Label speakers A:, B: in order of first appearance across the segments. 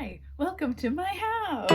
A: Hi, welcome to my house.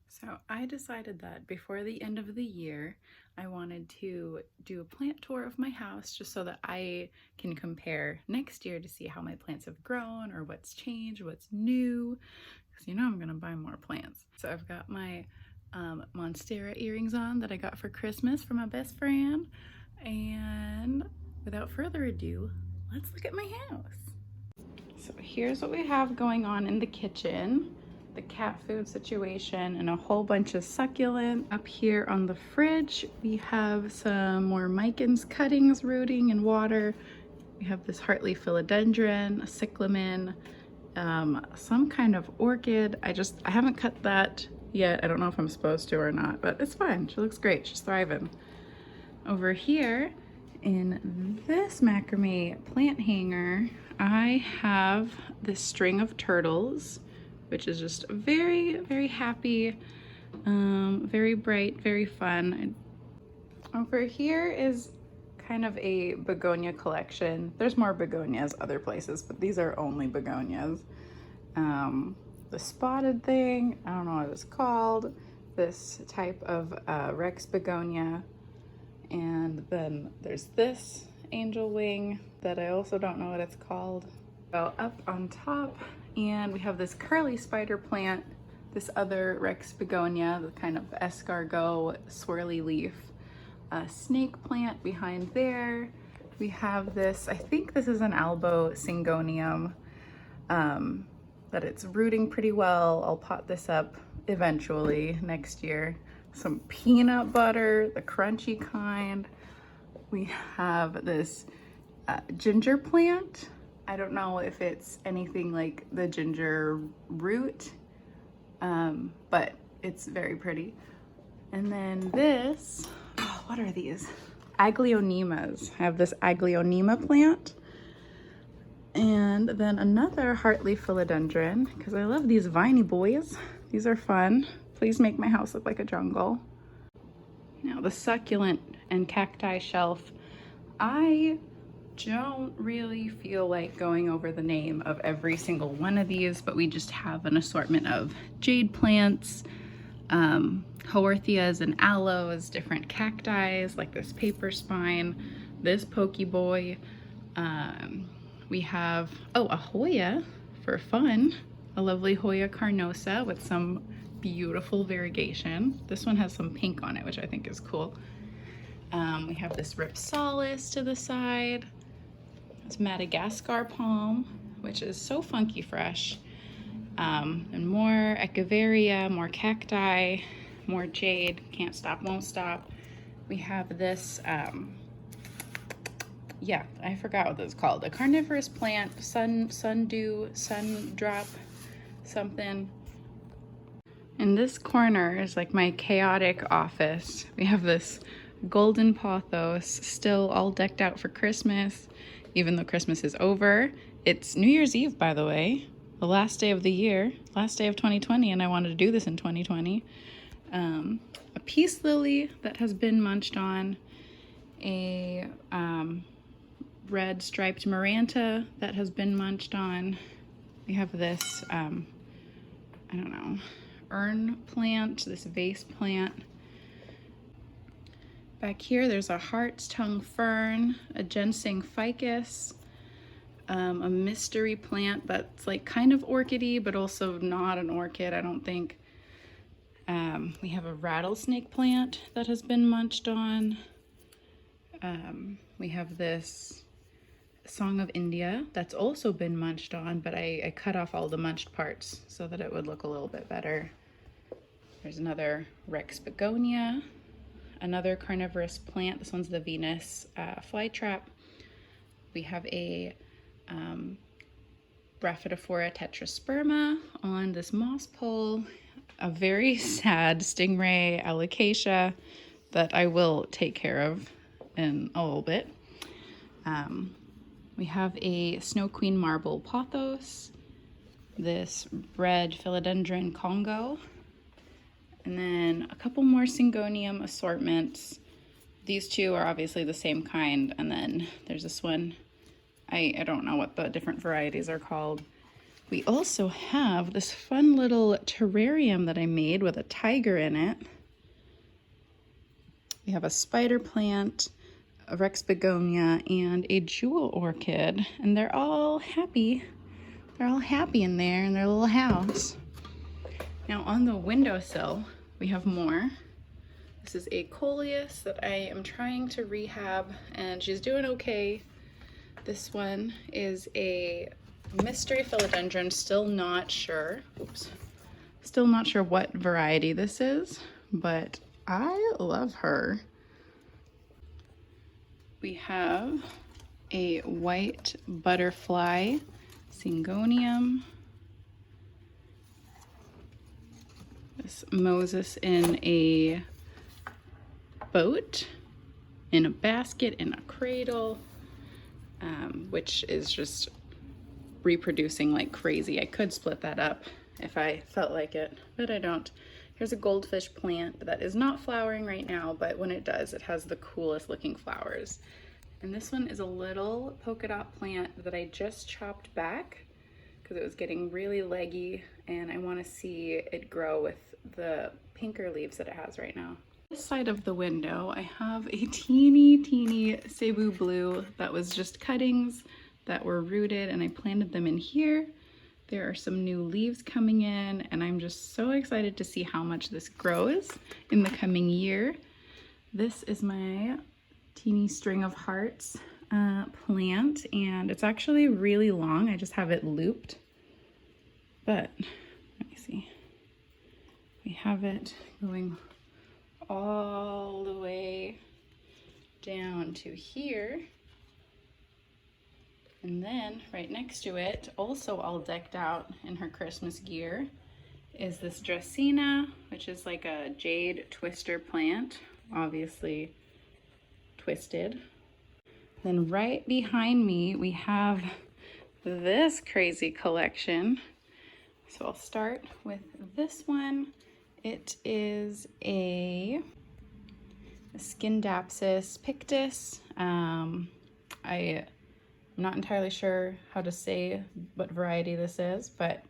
A: So I decided that before the end of the year, I wanted to do a plant tour of my house just so that I can compare next year to see how my plants have grown or what's changed, what's new, because you know I'm gonna buy more plants. So I've got my Monstera earrings on that I got for Christmas from my best friend. And without further ado, let's look at my house. So here's what we have going on in the kitchen. The cat food situation and a whole bunch of succulent. Up here on the fridge, we have some more Micans cuttings rooting in water. We have this heartleaf philodendron, a cyclamen, some kind of orchid. I haven't cut that yet. I don't know if I'm supposed to or not, but it's fine. She looks great. She's thriving. Over here in this macrame plant hanger, I have this string of turtles, which is just very, very happy, very bright, very fun. Over here is kind of a begonia collection. There's more begonias other places, but these are only begonias. The spotted thing, I don't know what it's called, this type of Rex begonia. And then there's this angel wing that I also don't know what it's called. So up on top, and we have this curly spider plant, this other Rex begonia, the kind of escargot swirly leaf. A snake plant behind there. We have this, I think this is an albo syngonium, that it's rooting pretty well. I'll pot this up eventually next year. Some peanut butter, the crunchy kind. We have this ginger plant. I don't know if it's anything like the ginger root, but it's very pretty. And then this, oh, what are these? Aglaonemas. I have this aglaonema plant. And then another heartleaf philodendron, because I love these viney boys. These are fun. Please make my house look like a jungle. Now the succulent and cacti shelf, I don't really feel like going over the name of every single one of these, but we just have an assortment of jade plants, haworthias and aloes, different cacti like this paper spine, this pokeboy. We have, oh, a Hoya for fun, a lovely Hoya carnosa with some beautiful variegation. This one has some pink on it, which I think is cool. We have this Ripsalis to the side. It's Madagascar palm, which is so funky fresh. And more Echeveria, more cacti, more jade, can't stop, won't stop. We have this, yeah, I forgot what this is called. A carnivorous plant, sundew, sundrop, something. In this corner is like my chaotic office. We have this golden pothos still all decked out for Christmas, even though Christmas is over. It's New Year's Eve, by the way, the last day of the year, last day of 2020, and I wanted to do this in 2020. A peace lily that has been munched on, a red striped maranta that has been munched on. We have this, I don't know, urn plant, this vase plant. Back here, there's a hart's tongue fern, a ginseng ficus, a mystery plant that's like kind of orchidy, but also not an orchid, I don't think. We have a rattlesnake plant that has been munched on. We have this Song of India that's also been munched on, but I cut off all the munched parts so that it would look a little bit better. There's another Rex begonia, another carnivorous plant. This one's the Venus flytrap. We have a Rhaphidophora tetrasperma on this moss pole, a very sad stingray alocasia that I will take care of in a little bit. We have a Snow Queen marble pothos, this red philodendron Congo, and then a couple more syngonium assortments. These two are obviously the same kind, and then there's this one. I don't know what the different varieties are called. We also have this fun little terrarium that I made with a tiger in it. We have a spider plant, a Rex begonia, and a jewel orchid, and they're all happy. They're all happy in there in their little house. Now on the windowsill, we have more. This is a coleus that I am trying to rehab, and she's doing okay. This one is a mystery philodendron, still not sure what variety this is, but I love her. We have a white butterfly syngonium. This Moses in a boat, in a basket, in a cradle, which is just reproducing like crazy. I could split that up if I felt like it, but I don't. Here's a goldfish plant that is not flowering right now, but when it does, it has the coolest looking flowers. And this one is a little polka dot plant that I just chopped back because it was getting really leggy, and I want to see it grow with the pinker leaves that it has right now. This side of the window, I have a teeny Cebu blue that was just cuttings that were rooted, and I planted them in here. There are some new leaves coming in, and I'm just so excited to see how much this grows in the coming year. This is my teeny string of hearts plant, and it's actually really long. I just have it looped, but let me see. We have it going all the way down to here. And then right next to it, also all decked out in her Christmas gear, is this Dracaena, which is like a jade twister plant, obviously twisted. Then right behind me, we have this crazy collection. So I'll start with this one. It is a Scindapsus pictus. I'm not entirely sure how to say what variety this is, but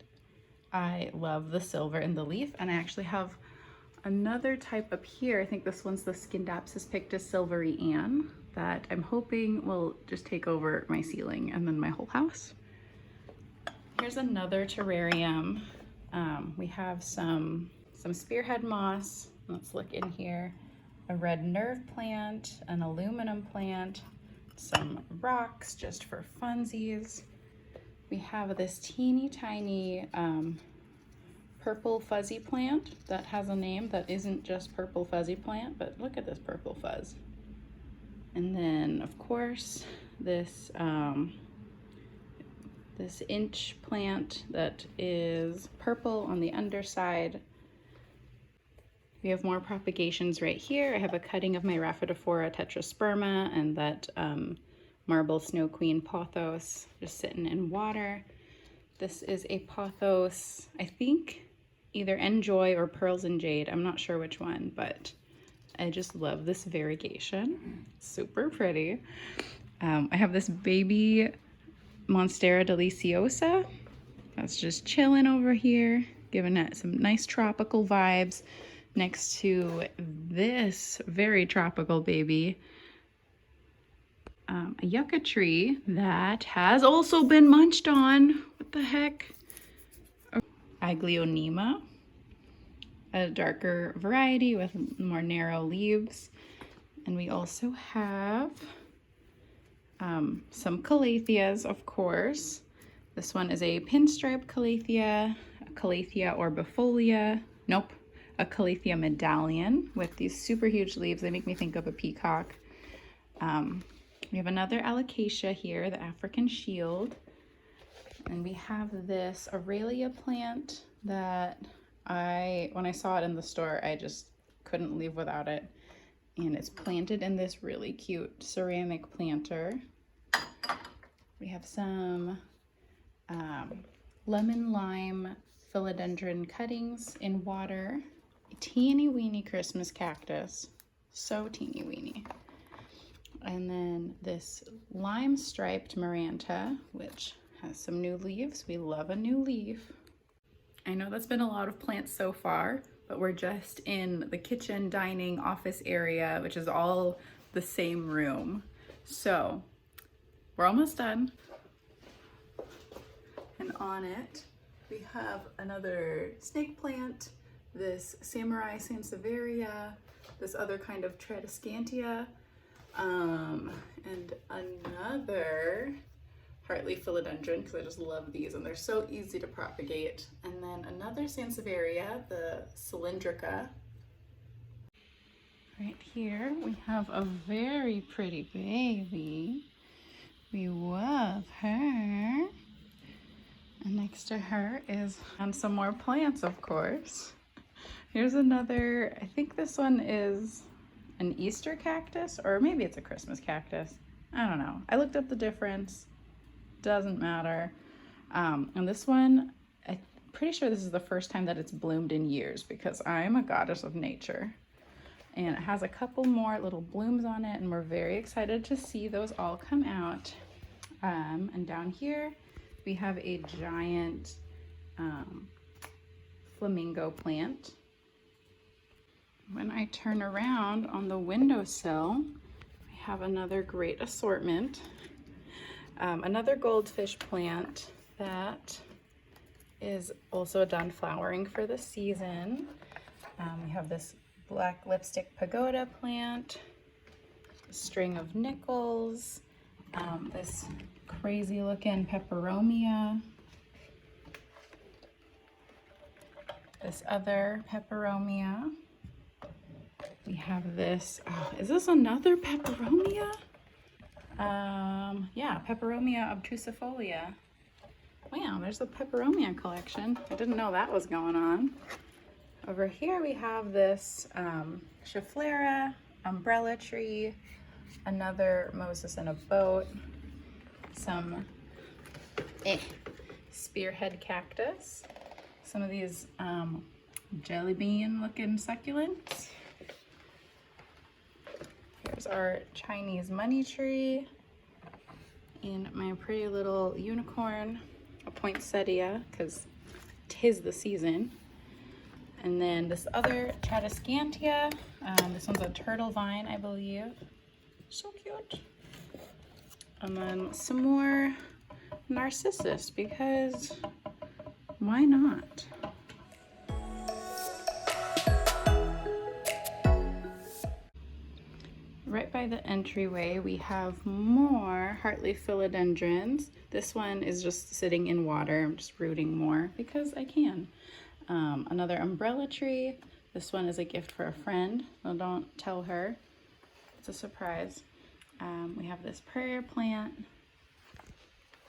A: I love the silver in the leaf. And I actually have another type up here. I think this one's the Scindapsus pictus silvery Ann that I'm hoping will just take over my ceiling and then my whole house. Here's another terrarium. We have some spearhead moss. Let's look in here. A red nerve plant, an aluminum plant, some rocks just for funsies. We have this teeny tiny purple fuzzy plant that has a name that isn't just purple fuzzy plant, but look at this purple fuzz. And then of course this this inch plant that is purple on the underside. We have more propagations right here. I have a cutting of my Rhaphidophora tetrasperma and that marble Snow Queen pothos just sitting in water. This is a pothos, I think either Enjoy or Pearls and Jade. I'm not sure which one, but I just love this variegation. Super pretty. I have this baby Monstera deliciosa that's just chilling over here, giving it some nice tropical vibes next to this very tropical baby, a yucca tree that has also been munched on. What the heck? Aglaonema, a darker variety with more narrow leaves. And we also have some calatheas, of course. This one is a pinstripe calathea, calathea orbifolia. Nope, a Calathea medallion with these super huge leaves. They make me think of a peacock. We have another alocasia here, the African shield. And we have this Aurelia plant that when I saw it in the store, I just couldn't leave without it. And it's planted in this really cute ceramic planter. We have some lemon lime philodendron cuttings in water. A teeny weeny Christmas cactus. So teeny weeny. And then this lime striped Maranta, which has some new leaves. We love a new leaf. I know that's been a lot of plants so far, but we're just in the kitchen, dining, office area, which is all the same room. So we're almost done. And on it, we have another snake plant, this Samurai Sansevieria, this other kind of Tradescantia, and another Hartley philodendron, because I just love these and they're so easy to propagate. And then another Sansevieria, the Cylindrica. Right here we have a very pretty baby. We love her. And next to her is, and some more plants, of course. Here's another, I think this one is an Easter cactus, or maybe it's a Christmas cactus. I don't know. I looked up the difference. Doesn't matter. And this one, I'm pretty sure this is the first time that it's bloomed in years because I'm a goddess of nature. And it has a couple more little blooms on it, and we're very excited to see those all come out. And down here, we have a giant flamingo plant. When I turn around on the windowsill, we have another great assortment. Another goldfish plant that is also done flowering for the season. We have this black lipstick pagoda plant, a string of nickels, this crazy looking peperomia, this other peperomia. We have this, is this another peperomia? Yeah, Peperomia obtusifolia. Wow, there's a peperomia collection. I didn't know that was going on. Over here we have this Schefflera, umbrella tree, another Moses in a boat, some spearhead cactus, some of these jelly bean looking succulents. Here's our Chinese money tree and my pretty little unicorn, a poinsettia, because 'tis the season. And then this other Tradescantia, this one's a turtle vine, I believe. So cute. And then some more narcissus, because why not? Right by the entryway, we have more Hartley philodendrons. This one is just sitting in water. I'm just rooting more because I can. Another umbrella tree. This one is a gift for a friend. Well, don't tell her. It's a surprise. We have this prayer plant,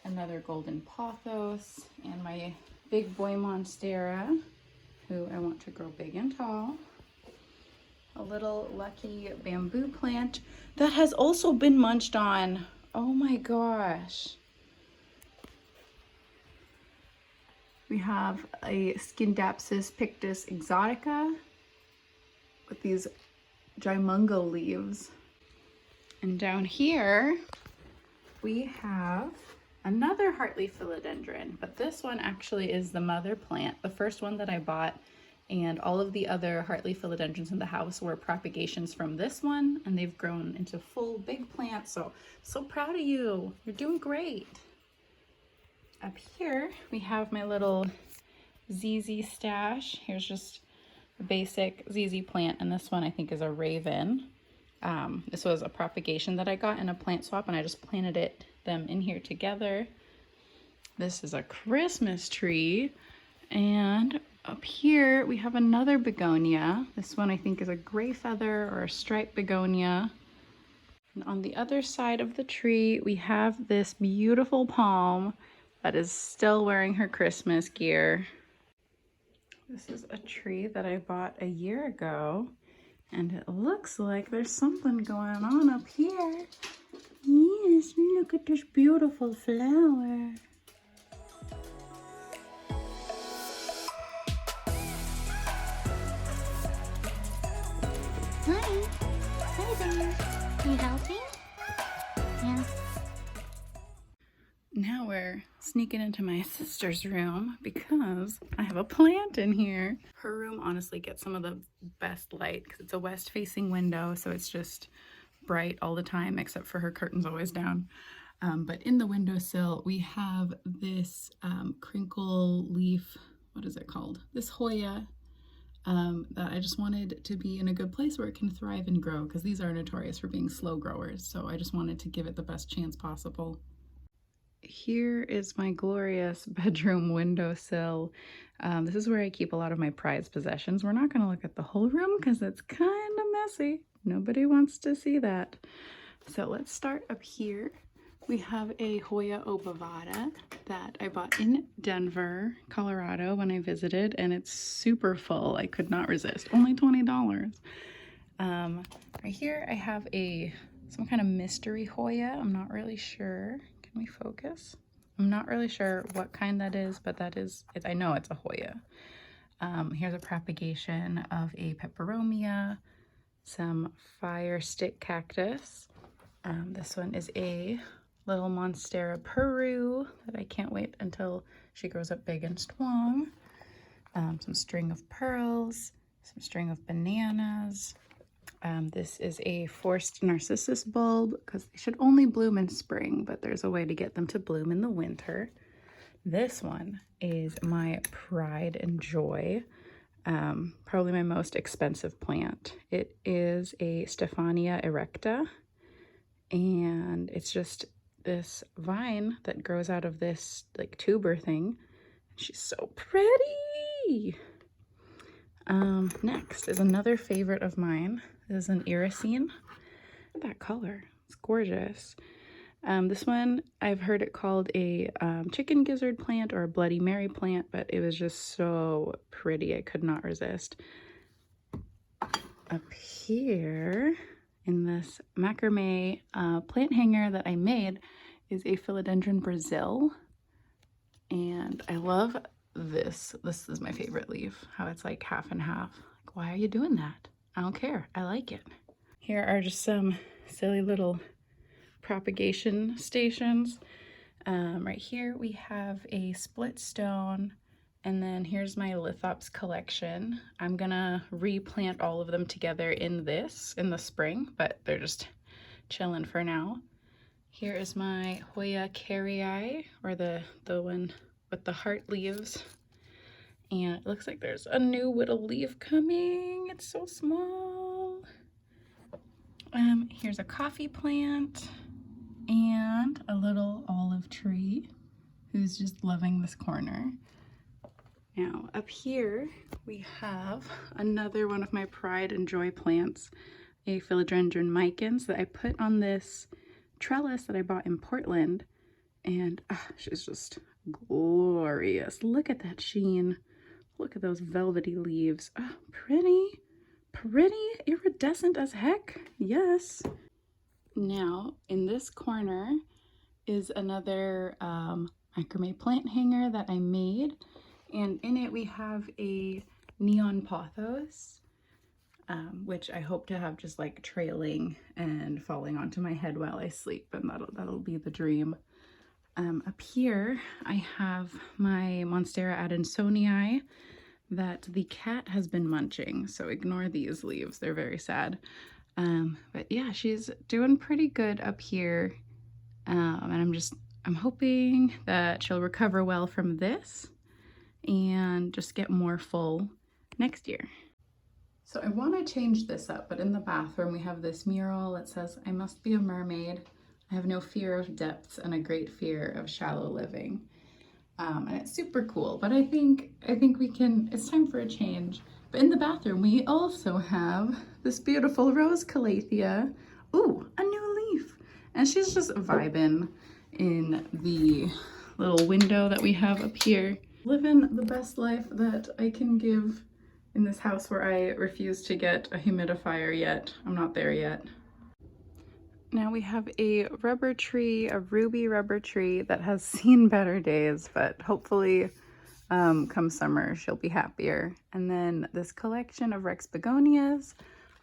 A: another golden pothos, and my big boy monstera, who I want to grow big and tall. A little lucky bamboo plant that has also been munched on. Oh my gosh. We have a Scindapsus pictus exotica with these gimungo leaves. And down here we have another Hartley philodendron, but this one actually is the mother plant, the first one that I bought. And all of the other Hartley philodendrons in the house were propagations from this one, and they've grown into full big plants. So proud of you. You're doing great. Up here, we have my little ZZ stash. Here's just a basic ZZ plant, and this one I think is a raven. This was a propagation that I got in a plant swap, and I just planted them in here together. This is a Christmas tree, and Up here we have another begonia. This one I think is a gray feather or a striped begonia. And on the other side of the tree, we have this beautiful palm that is still wearing her Christmas gear. This is a tree that I bought a year ago, and it looks like there's something going on up here. Yes, look at this beautiful flower.
B: Hi. Hi there. Can you help me? Yeah.
A: Now we're sneaking into my sister's room because I have a plant in here. Her room honestly gets some of the best light because it's a west-facing window, so it's just bright all the time except for her curtains always down. But in the windowsill we have this crinkle leaf, what is it called? This Hoya that I just wanted to be in a good place where it can thrive and grow, because these are notorious for being slow growers, so I just wanted to give it the best chance possible. Here is my glorious bedroom windowsill. This is where I keep a lot of my prized possessions. We're not going to look at the whole room because it's kind of messy. Nobody wants to see that. So let's start up here. We have a Hoya obovata that I bought in Denver, Colorado when I visited, and it's super full. I could not resist. Only $20. Right here I have some kind of mystery Hoya. I'm not really sure. Can we focus? I'm not really sure what kind that is, but that is, I know it's a Hoya. Here's a propagation of a peperomia, some fire stick cactus. This one is a little Monstera Peru that I can't wait until she grows up big and strong. Some string of pearls, some string of bananas. This is a forced narcissus bulb because they should only bloom in spring, but there's a way to get them to bloom in the winter. This one is my pride and joy, probably my most expensive plant. It is a Stephania erecta, and it's just this vine that grows out of this like tuber thing. She's so pretty. Next is another favorite of mine. This is an irisine. Look at that color. It's gorgeous. This one, I've heard it called a chicken gizzard plant or a Bloody Mary plant, but it was just so pretty. I could not resist. Up here in this macrame plant hanger that I made is a Philodendron Brazil. And I love this. This is my favorite leaf, how it's like half and half. Like, why are you doing that? I don't care. I like it. Here are just some silly little propagation stations. Right here we have a split stone, and then here's my lithops collection. I'm gonna replant all of them together in the spring, but they're just chilling for now. Here is my Hoya carrii, or the one with the heart leaves. And it looks like there's a new little leaf coming. It's so small. Here's a coffee plant and a little olive tree who's just loving this corner. Now up here we have another one of my pride and joy plants, a Philodendron micans that I put on this trellis that I bought in Portland, and she's just glorious. Look at that sheen. Look at those velvety leaves. Oh, pretty, iridescent as heck. Yes. Now in this corner is another macrame plant hanger that I made, and in it we have a neon pothos, which I hope to have just like trailing and falling onto my head while I sleep, and that'll be the dream. Up here I have my Monstera adansonii that the cat has been munching, so ignore these leaves, they're very sad. But yeah, she's doing pretty good up here, and I'm hoping that she'll recover well from this and just get more full next year. So I want to change this up, but in the bathroom we have this mural that says, "I must be a mermaid. I have no fear of depths and a great fear of shallow living." And it's super cool, but I think we can, it's time for a change. But in the bathroom, we also have this beautiful rose calathea. Ooh, a new leaf. And she's just vibing in the little window that we have up here. Living the best life that I can give in this house where I refuse to get a humidifier yet. I'm not there yet. Now we have a rubber tree, a ruby rubber tree that has seen better days, but hopefully come summer she'll be happier. And then this collection of Rex begonias.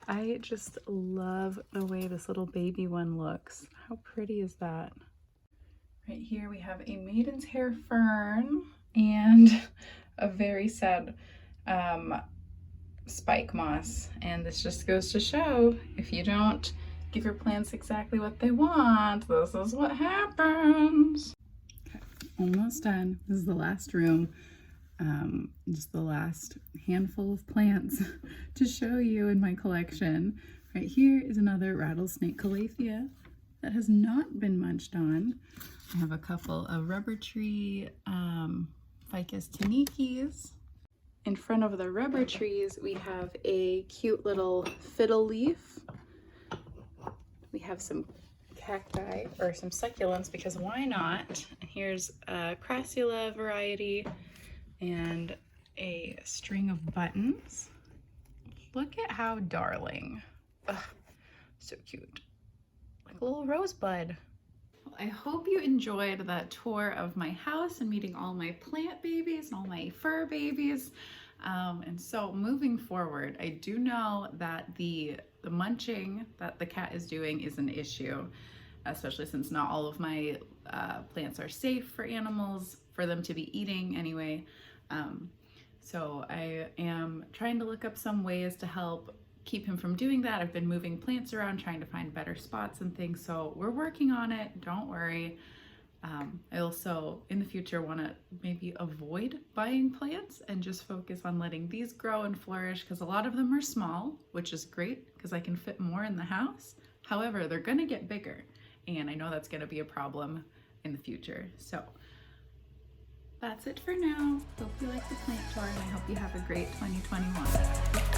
A: I just love the way this little baby one looks. How pretty is that? Right here we have a maiden's hair fern and a very sad spike moss. And this just goes to show, if you don't give your plants exactly what they want, this is what happens. Okay, almost done. This is the last room. Just the last handful of plants to show you in my collection. Right here is another rattlesnake calathea that has not been munched on. I have a couple of rubber tree ficus tanikis. In front of the rubber trees, we have a cute little fiddle leaf. We have some cacti, or some succulents, because why not? Here's a crassula variety and a string of buttons. Look at how darling. Ugh, so cute. Like a little rosebud. Well, I hope you enjoyed that tour of my house and meeting all my plant babies and all my fur babies. And so moving forward, I do know that the munching that the cat is doing is an issue, especially since not all of my plants are safe for animals, for them to be eating anyway. So I am trying to look up some ways to help keep him from doing that. I've been moving plants around, trying to find better spots and things. So we're working on it, don't worry. I also, in the future, want to maybe avoid buying plants and just focus on letting these grow and flourish, because a lot of them are small, which is great because I can fit more in the house. However, they're going to get bigger, and I know that's going to be a problem in the future. So that's it for now. Hope you like the plant tour, and I hope you have a great 2021.